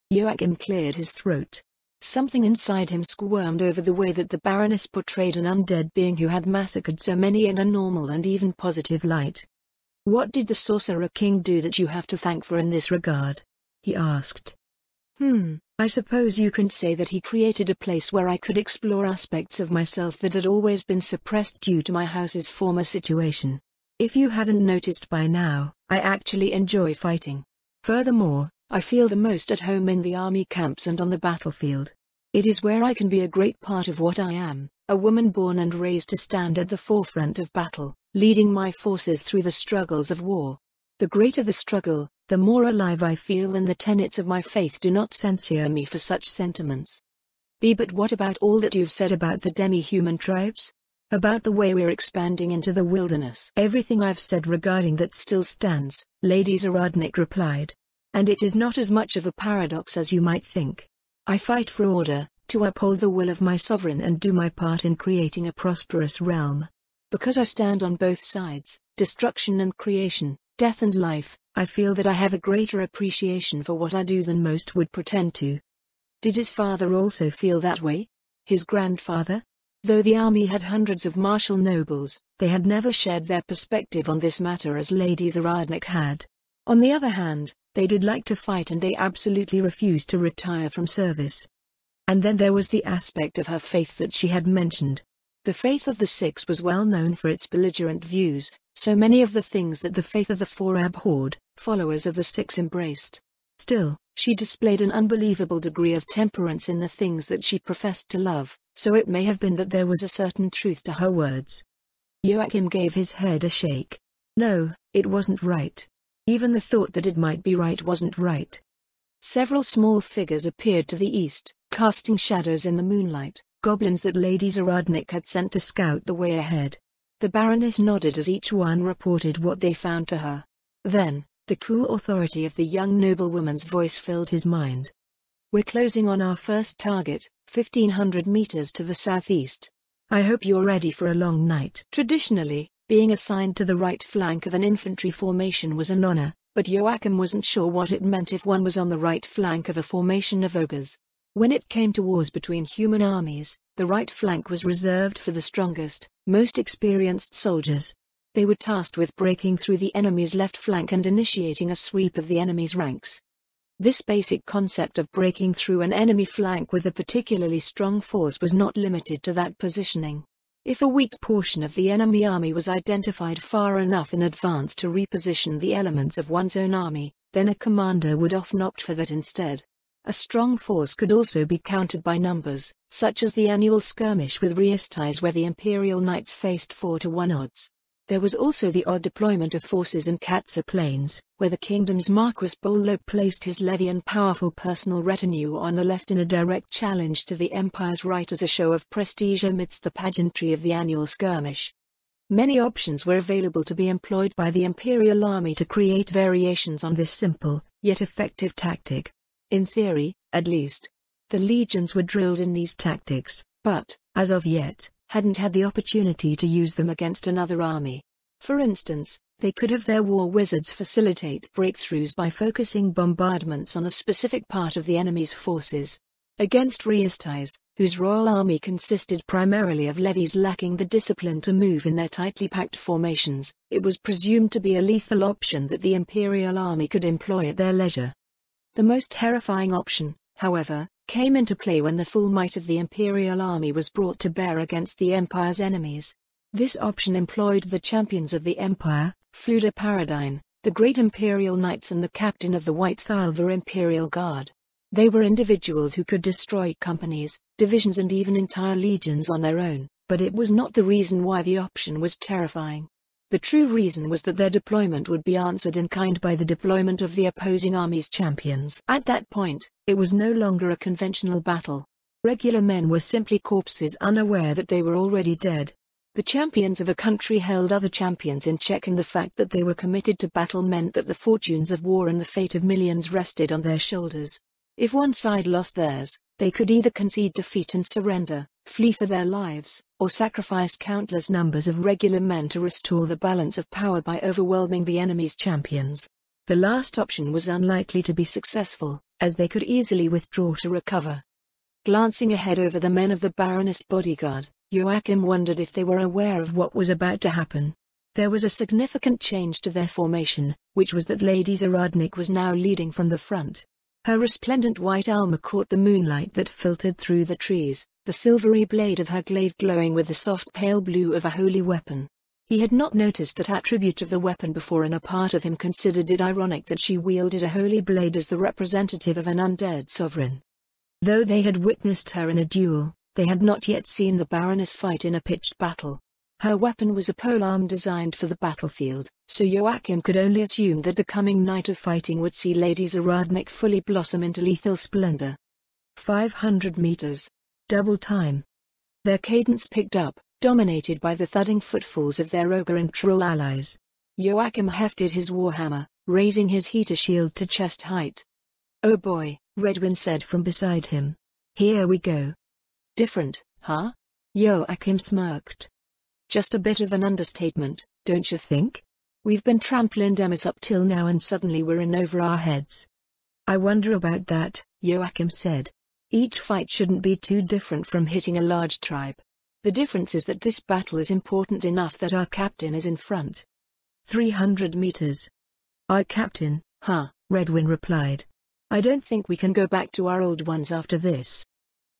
Joachim cleared his throat. Something inside him squirmed over the way that the Baroness portrayed an undead being who had massacred so many in a normal and even positive light. What did the Sorcerer King do that you have to thank for in this regard? He asked. I suppose you can say that he created a place where I could explore aspects of myself that had always been suppressed due to my house's former situation. If you hadn't noticed by now, I actually enjoy fighting. Furthermore, I feel the most at home in the army camps and on the battlefield. It is where I can be a great part of what I am, a woman born and raised to stand at the forefront of battle, leading my forces through the struggles of war. The greater the struggle, the more alive I feel, and the tenets of my faith do not censure me for such sentiments. But what about all that you've said about the demi-human tribes? About the way we're expanding into the wilderness? Everything I've said regarding that still stands, Lady Zaradnik replied. And it is not as much of a paradox as you might think. I fight for order, to uphold the will of my sovereign and do my part in creating a prosperous realm. Because I stand on both sides, destruction and creation, death and life, I feel that I have a greater appreciation for what I do than most would pretend to. Did his father also feel that way? His grandfather? Though the army had hundreds of martial nobles, they had never shared their perspective on this matter as Lady Zaradnik had. On the other hand, they did like to fight, and they absolutely refused to retire from service. And then there was the aspect of her faith that she had mentioned. The faith of the Six was well known for its belligerent views, so many of the things that the faith of the Four abhorred, followers of the Six embraced. Still, she displayed an unbelievable degree of temperance in the things that she professed to love, so it may have been that there was a certain truth to her words. Joachim gave his head a shake. No, it wasn't right. Even the thought that it might be right wasn't right. Several small figures appeared to the east, casting shadows in the moonlight, goblins that Lady Zaradnik had sent to scout the way ahead. The Baroness nodded as each one reported what they found to her. Then, the cool authority of the young noblewoman's voice filled his mind. We're closing on our first target, 1,500 meters to the southeast. I hope you're ready for a long night. Traditionally, being assigned to the right flank of an infantry formation was an honor, but Joachim wasn't sure what it meant if one was on the right flank of a formation of ogres. When it came to wars between human armies, the right flank was reserved for the strongest, most experienced soldiers. They were tasked with breaking through the enemy's left flank and initiating a sweep of the enemy's ranks. This basic concept of breaking through an enemy flank with a particularly strong force was not limited to that positioning. If a weak portion of the enemy army was identified far enough in advance to reposition the elements of one's own army, then a commander would often opt for that instead. A strong force could also be countered by numbers, such as the annual skirmish with Riestais where the Imperial Knights faced 4-to-1 odds. There was also the odd deployment of forces in Katsa Plains, where the kingdom's Marquis Bollo placed his levy and powerful personal retinue on the left in a direct challenge to the Empire's right as a show of prestige amidst the pageantry of the annual skirmish. Many options were available to be employed by the Imperial Army to create variations on this simple, yet effective tactic. In theory, at least. The legions were drilled in these tactics, but, as of yet, hadn't had the opportunity to use them against another army. For instance, they could have their war wizards facilitate breakthroughs by focusing bombardments on a specific part of the enemy's forces. Against Rheastais, whose royal army consisted primarily of levies lacking the discipline to move in their tightly packed formations, it was presumed to be a lethal option that the imperial army could employ at their leisure. The most terrifying option, however, came into play when the full might of the imperial army was brought to bear against the empire's enemies. This option employed the champions of the empire, Fluda Paradine, the great imperial knights and the captain of the White Silver Imperial Guard. They were individuals who could destroy companies, divisions and even entire legions on their own, but it was not the reason why the option was terrifying. The true reason was that their deployment would be answered in kind by the deployment of the opposing army's champions. At that point, it was no longer a conventional battle. Regular men were simply corpses unaware that they were already dead. The champions of a country held other champions in check, and the fact that they were committed to battle meant that the fortunes of war and the fate of millions rested on their shoulders. If one side lost theirs, they could either concede defeat and surrender, flee for their lives, or sacrifice countless numbers of regular men to restore the balance of power by overwhelming the enemy's champions. The last option was unlikely to be successful, as they could easily withdraw to recover. Glancing ahead over the men of the Baroness bodyguard, Joachim wondered if they were aware of what was about to happen. There was a significant change to their formation, which was that Lady Zaradnik was now leading from the front. Her resplendent white armor caught the moonlight that filtered through the trees, the silvery blade of her glaive glowing with the soft pale blue of a holy weapon. He had not noticed that attribute of the weapon before, and a part of him considered it ironic that she wielded a holy blade as the representative of an undead sovereign. Though they had witnessed her in a duel, they had not yet seen the Baroness fight in a pitched battle. Her weapon was a polearm designed for the battlefield, so Joachim could only assume that the coming night of fighting would see Lady Zaradnik fully blossom into lethal splendor. 500 meters. Double time. Their cadence picked up, dominated by the thudding footfalls of their ogre and troll allies. Joachim hefted his warhammer, raising his heater shield to chest height. "Oh boy," Redwin said from beside him. "Here we go." "Different, huh?" Joachim smirked. "Just a bit of an understatement, don't you think? We've been trampling Demis up till now and suddenly we're in over our heads." "I wonder about that," Joachim said. "Each fight shouldn't be too different from hitting a large tribe. The difference is that this battle is important enough that our captain is in front." 300 meters. "Our captain, huh?" Redwin replied. "I don't think we can go back to our old ones after this."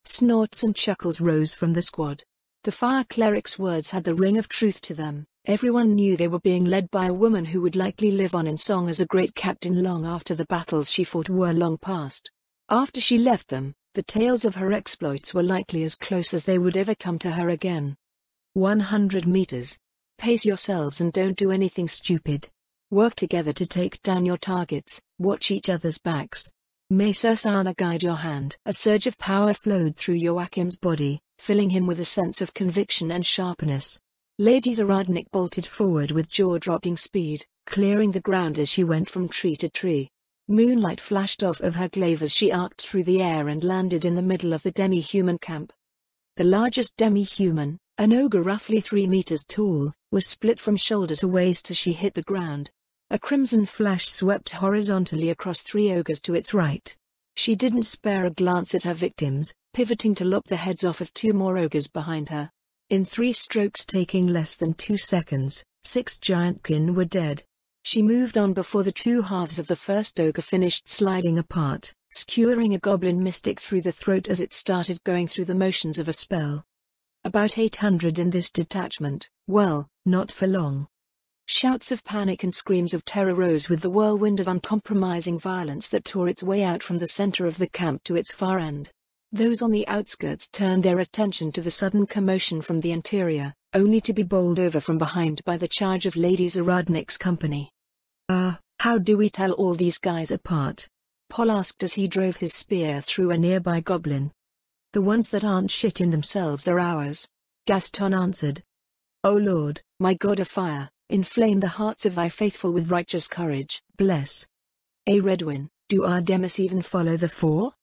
Snorts and chuckles rose from the squad. The fire cleric's words had the ring of truth to them. Everyone knew they were being led by a woman who would likely live on in song as a great captain long after the battles she fought were long past. After she left them, the tales of her exploits were likely as close as they would ever come to her again. 100 meters. Pace yourselves and don't do anything stupid. Work together to take down your targets, watch each other's backs. May Sursana guide your hand. A surge of power flowed through Joachim's body, filling him with a sense of conviction and sharpness. Lady Zaradnik bolted forward with jaw-dropping speed, clearing the ground as she went from tree to tree. Moonlight flashed off of her glaive as she arced through the air and landed in the middle of the demi-human camp. The largest demi-human, an ogre roughly 3 meters tall, was split from shoulder to waist as she hit the ground. A crimson flash swept horizontally across 3 ogres to its right. She didn't spare a glance at her victims, pivoting to lop the heads off of 2 more ogres behind her. In 3 strokes taking less than 2 seconds, 6 giantkin were dead. She moved on before the 2 halves of the first ogre finished sliding apart, skewering a goblin mystic through the throat as it started going through the motions of a spell. About 800 in this detachment, well, not for long. Shouts of panic and screams of terror rose with the whirlwind of uncompromising violence that tore its way out from the center of the camp to its far end. Those on the outskirts turned their attention to the sudden commotion from the interior, only to be bowled over from behind by the charge of Lady Zaradnik's company. How do we tell all these guys apart?" Paul asked as he drove his spear through a nearby goblin. "The ones that aren't shit in themselves are ours," Gaston answered. "O Lord, my God of fire, inflame the hearts of thy faithful with righteous courage, bless. Redwin, do our Demis even follow the 4?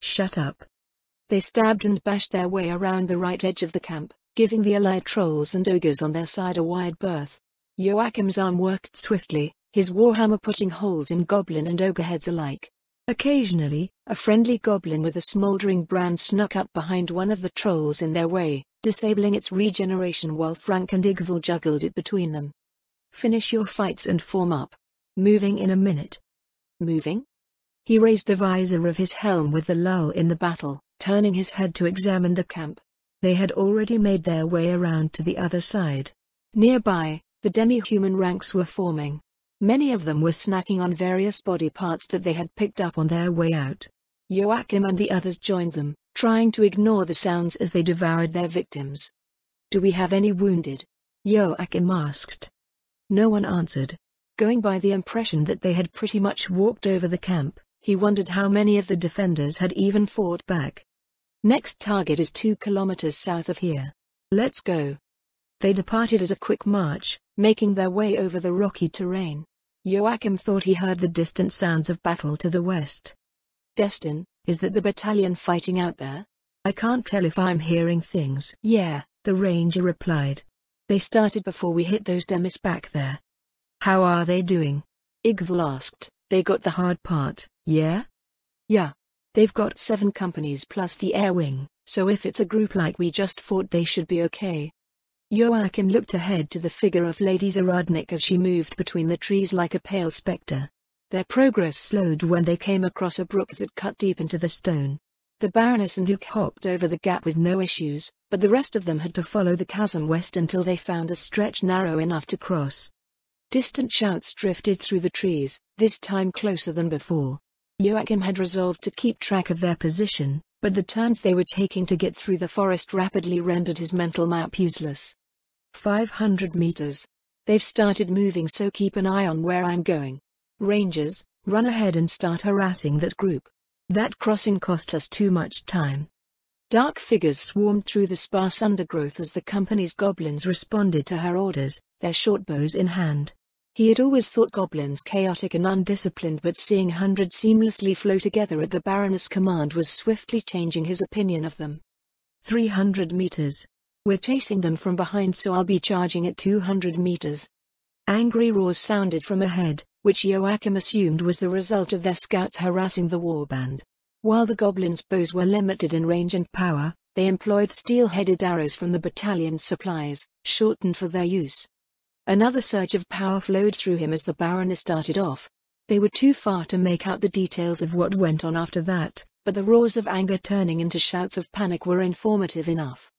Shut up." They stabbed and bashed their way around the right edge of the camp, giving the allied trolls and ogres on their side a wide berth. Joachim's arm worked swiftly, his warhammer putting holes in goblin and ogre heads alike. Occasionally, a friendly goblin with a smoldering brand snuck up behind one of the trolls in their way, disabling its regeneration while Frank and Igval juggled it between them. Finish your fights and form up. Moving in a minute. Moving? He raised the visor of his helm with the lull in the battle, turning his head to examine the camp. They had already made their way around to the other side. Nearby, the demi-human ranks were forming. Many of them were snacking on various body parts that they had picked up on their way out. Joachim and the others joined them, trying to ignore the sounds as they devoured their victims. "Do we have any wounded?" Joachim asked. No one answered. Going by the impression that they had pretty much walked over the camp, he wondered how many of the defenders had even fought back. "Next target is 2 kilometers south of here. Let's go." They departed at a quick march, making their way over the rocky terrain. Joachim thought he heard the distant sounds of battle to the west. "Destin, is that the battalion fighting out there?" "I can't tell if I'm hearing things." "Yeah," the ranger replied. "They started before we hit those demis back there." "How are they doing?" Igval asked. "They got the hard part, yeah?" "Yeah. They've got 7 companies plus the air wing, so if it's a group like we just fought they should be okay." Joachim looked ahead to the figure of Lady Zaradnik as she moved between the trees like a pale spectre. Their progress slowed when they came across a brook that cut deep into the stone. The Baroness and Duke hopped over the gap with no issues, but the rest of them had to follow the chasm west until they found a stretch narrow enough to cross. Distant shouts drifted through the trees, this time closer than before. Joachim had resolved to keep track of their position, but the turns they were taking to get through the forest rapidly rendered his mental map useless. 500 meters. They've started moving, so keep an eye on where I'm going. Rangers, run ahead and start harassing that group. That crossing cost us too much time. Dark figures swarmed through the sparse undergrowth as the company's goblins responded to her orders, their shortbows in hand. He had always thought goblins chaotic and undisciplined, but seeing hundreds seamlessly flow together at the Baroness' command was swiftly changing his opinion of them. 300 meters. We're chasing them from behind, so I'll be charging at 200 meters. Angry roars sounded from ahead, which Joachim assumed was the result of their scouts harassing the warband. While the goblins' bows were limited in range and power, they employed steel-headed arrows from the battalion's supplies, shortened for their use. Another surge of power flowed through him as the Baroness started off. They were too far to make out the details of what went on after that, but the roars of anger turning into shouts of panic were informative enough.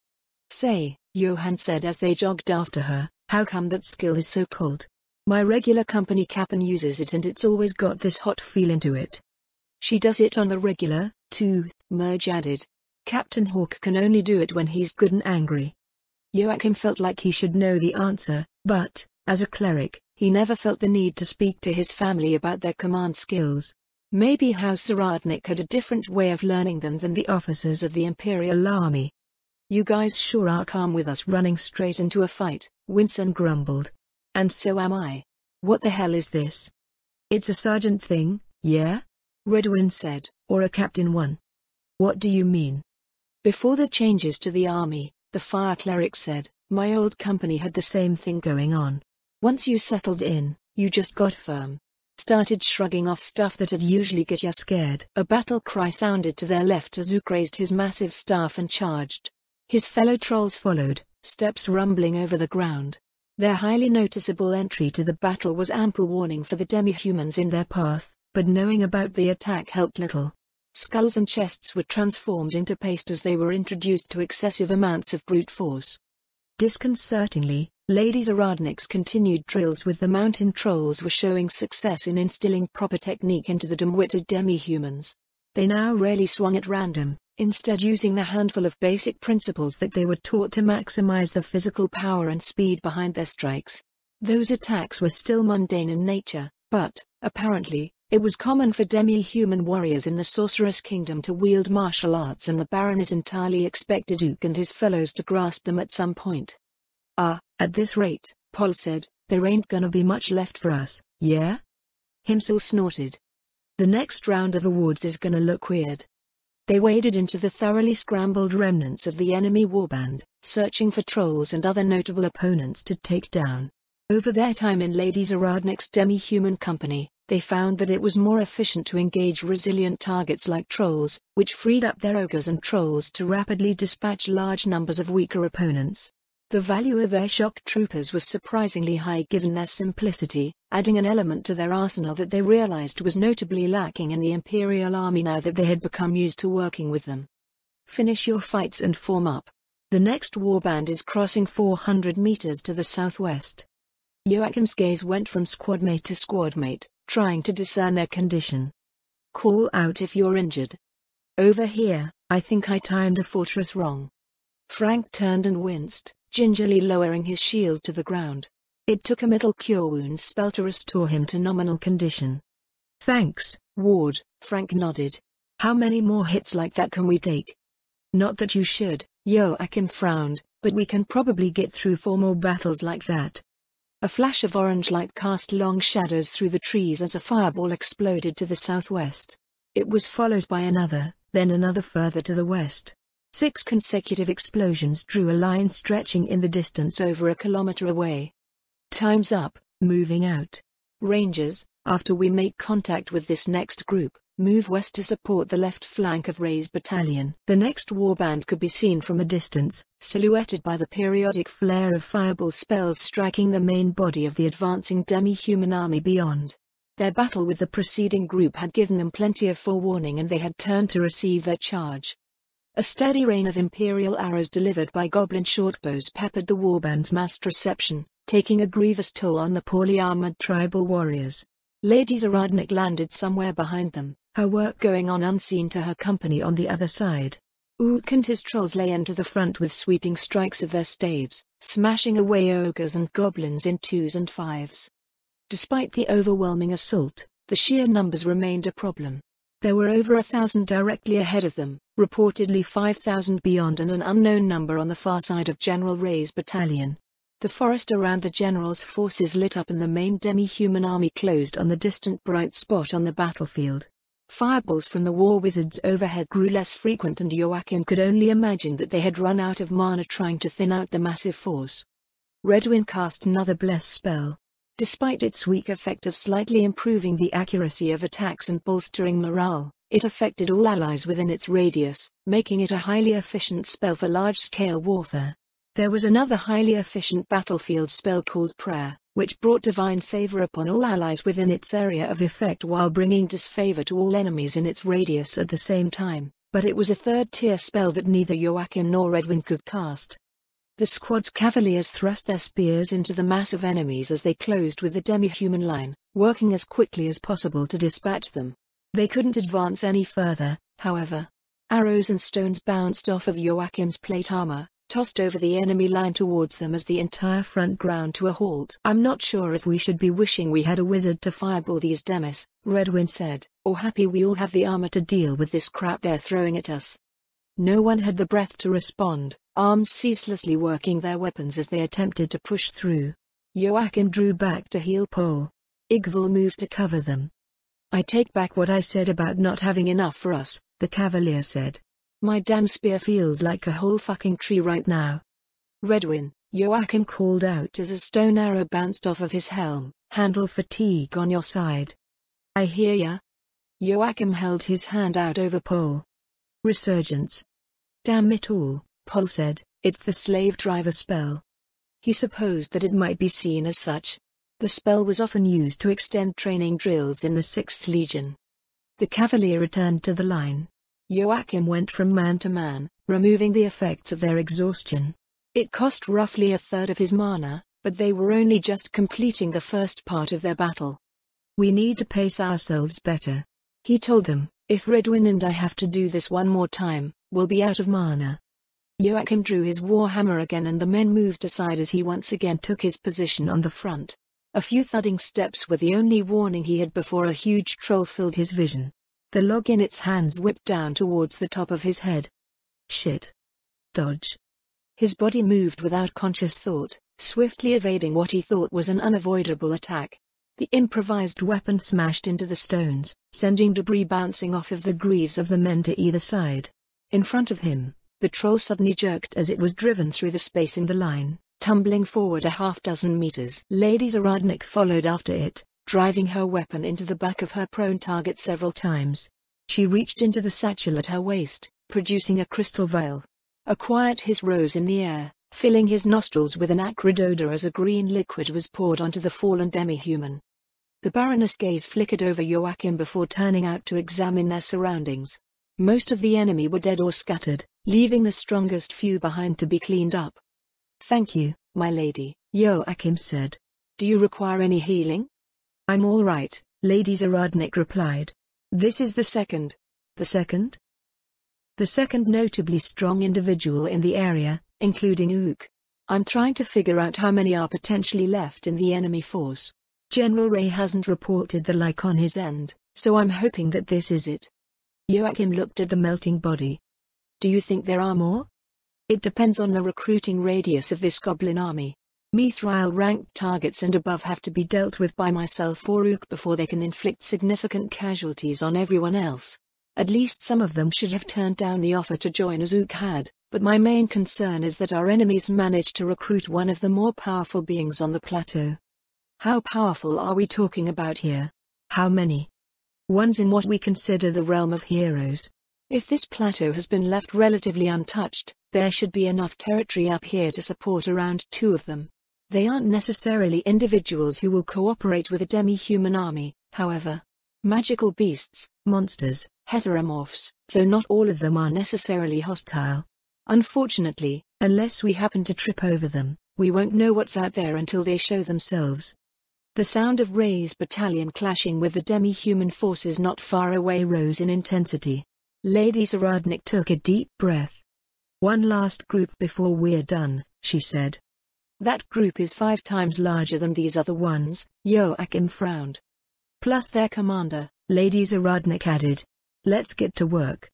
"Say," Johann said as they jogged after her, "how come that skill is so cold? My regular company captain uses it and it's always got this hot feel to it." "She does it on the regular, too," Merge added. "Captain Hawk can only do it when he's good and angry." Joachim felt like he should know the answer, but, as a cleric, he never felt the need to speak to his family about their command skills. Maybe House Zaradnik had a different way of learning them than the officers of the Imperial Army. "You guys sure are calm with us running straight into a fight," Winston grumbled. "And so am I. What the hell is this?" "It's a sergeant thing, yeah?" Redwin said. "Or a captain one." "What do you mean?" "Before the changes to the army," the fire cleric said, "my old company had the same thing going on. Once you settled in, you just got firm. Started shrugging off stuff that'd usually get you scared." A battle cry sounded to their left as Zook raised his massive staff and charged. His fellow trolls followed, steps rumbling over the ground. Their highly noticeable entry to the battle was ample warning for the demi-humans in their path, but knowing about the attack helped little. Skulls and chests were transformed into paste as they were introduced to excessive amounts of brute force. Disconcertingly, Lady Zaradnik's continued drills with the mountain trolls were showing success in instilling proper technique into the dim-witted demi-humans. They now rarely swung at random, instead using the handful of basic principles that they were taught to maximize the physical power and speed behind their strikes. Those attacks were still mundane in nature, but, apparently, it was common for demi-human warriors in the Sorceress Kingdom to wield martial arts, and the Baroness entirely expected Duke and his fellows to grasp them at some point. At this rate," Paul said, "there ain't gonna be much left for us, yeah?" Himsel snorted. "The next round of awards is gonna look weird." They waded into the thoroughly scrambled remnants of the enemy warband, searching for trolls and other notable opponents to take down. Over their time in Lady Zaradnik's demi-human company, they found that it was more efficient to engage resilient targets like trolls, which freed up their ogres and trolls to rapidly dispatch large numbers of weaker opponents. The value of their shock troopers was surprisingly high given their simplicity, adding an element to their arsenal that they realized was notably lacking in the Imperial Army now that they had become used to working with them. Finish your fights and form up. The next warband is crossing 400 meters to the southwest. Joachim's gaze went from squadmate to squadmate, trying to discern their condition. Call out if you're injured. Over here, I think I timed a fortress wrong. Frank turned and winced, gingerly lowering his shield to the ground. It took a middle cure wounds spell to restore him to nominal condition. Thanks, Ward, Frank nodded. How many more hits like that can we take? Not that you should, Joachim frowned, but we can probably get through 4 more battles like that. A flash of orange light cast long shadows through the trees as a fireball exploded to the southwest. It was followed by another, then another further to the west. 6 consecutive explosions drew a line stretching in the distance over a kilometer away. Time's up, moving out. Rangers, after we make contact with this next group, move west to support the left flank of Ray's battalion. The next warband could be seen from a distance, silhouetted by the periodic flare of fireball spells striking the main body of the advancing demi-human army beyond. Their battle with the preceding group had given them plenty of forewarning and they had turned to receive their charge. A steady rain of Imperial arrows delivered by goblin shortbows peppered the warband's massed reception, taking a grievous toll on the poorly armored tribal warriors. Lady Zaradnik landed somewhere behind them, her work going on unseen to her company on the other side. Ook and his trolls lay into the front with sweeping strikes of their staves, smashing away ogres and goblins in 2s and 5s. Despite the overwhelming assault, the sheer numbers remained a problem. There were over 1,000 directly ahead of them, reportedly 5,000 beyond and an unknown number on the far side of General Ray's battalion. The forest around the general's forces lit up and the main demi-human army closed on the distant bright spot on the battlefield. Fireballs from the war wizards overhead grew less frequent and Joachim could only imagine that they had run out of mana trying to thin out the massive force. Redwyn cast another bless spell. Despite its weak effect of slightly improving the accuracy of attacks and bolstering morale, it affected all allies within its radius, making it a highly efficient spell for large-scale warfare. There was another highly efficient battlefield spell called Prayer, which brought divine favor upon all allies within its area of effect while bringing disfavor to all enemies in its radius at the same time, but it was a third-tier spell that neither Joachim nor Redwyn could cast. The squad's cavaliers thrust their spears into the mass of enemies as they closed with the demi-human line, working as quickly as possible to dispatch them. They couldn't advance any further, however. Arrows and stones bounced off of Joachim's plate armor, tossed over the enemy line towards them as the entire front ground to a halt. I'm not sure if we should be wishing we had a wizard to fireball these demis, Redwyn said, or happy we all have the armor to deal with this crap they're throwing at us. No one had the breath to respond, arms ceaselessly working their weapons as they attempted to push through. Joachim drew back to heal Paul. Igval moved to cover them. I take back what I said about not having enough for us, the cavalier said. My damn spear feels like a whole fucking tree right now. Redwyn, Joachim called out as a stone arrow bounced off of his helm, handle fatigue on your side. I hear ya. Joachim held his hand out over Paul. Resurgence. Damn it all, Paul said, it's the slave driver spell. He supposed that it might be seen as such. The spell was often used to extend training drills in the 6th Legion. The cavalier returned to the line. Joachim went from man to man, removing the effects of their exhaustion. It cost roughly a third of his mana, but they were only just completing the first part of their battle. We need to pace ourselves better. He told them, if Redwyn and I have to do this one more time, we'll be out of mana. Joachim drew his warhammer again and the men moved aside as he once again took his position on the front. A few thudding steps were the only warning he had before a huge troll filled his vision. The log in its hands whipped down towards the top of his head. Shit. Dodge. His body moved without conscious thought, swiftly evading what he thought was an unavoidable attack. The improvised weapon smashed into the stones, sending debris bouncing off of the greaves of the men to either side. In front of him, the troll suddenly jerked as it was driven through the space in the line, tumbling forward a half-dozen meters. Lady Zaradnik followed after it, driving her weapon into the back of her prone target several times. She reached into the satchel at her waist, producing a crystal vial. A quiet hiss rose in the air, filling his nostrils with an acrid odor as a green liquid was poured onto the fallen demi-human. The Baroness' gaze flickered over Joachim before turning out to examine their surroundings. Most of the enemy were dead or scattered, leaving the strongest few behind to be cleaned up. "Thank you, my lady," Joachim said. "Do you require any healing?" "I'm all right," Lady Zaradnik replied. "This is the second." "The second?" "The second notably strong individual in the area, including Ook. I'm trying to figure out how many are potentially left in the enemy force. General Ray hasn't reported the like on his end, so I'm hoping that this is it." Joachim looked at the melting body. "Do you think there are more?" "It depends on the recruiting radius of this goblin army. Mithril-ranked targets and above have to be dealt with by myself or Ook before they can inflict significant casualties on everyone else. At least some of them should have turned down the offer to join as Ook had, but my main concern is that our enemies managed to recruit one of the more powerful beings on the plateau." "How powerful are we talking about here? How many?" "Ones in what we consider the realm of heroes. If this plateau has been left relatively untouched, there should be enough territory up here to support around 2 of them. They aren't necessarily individuals who will cooperate with a demi-human army, however. Magical beasts, monsters, heteromorphs, though not all of them are necessarily hostile. Unfortunately, unless we happen to trip over them, we won't know what's out there until they show themselves." The sound of Ray's battalion clashing with the demi-human forces not far away rose in intensity. Lady Zaradnik took a deep breath. "One last group before we're done," she said. "That group is 5 times larger than these other ones," Joachim frowned. "Plus their commander," Lady Zaradnik added. "Let's get to work."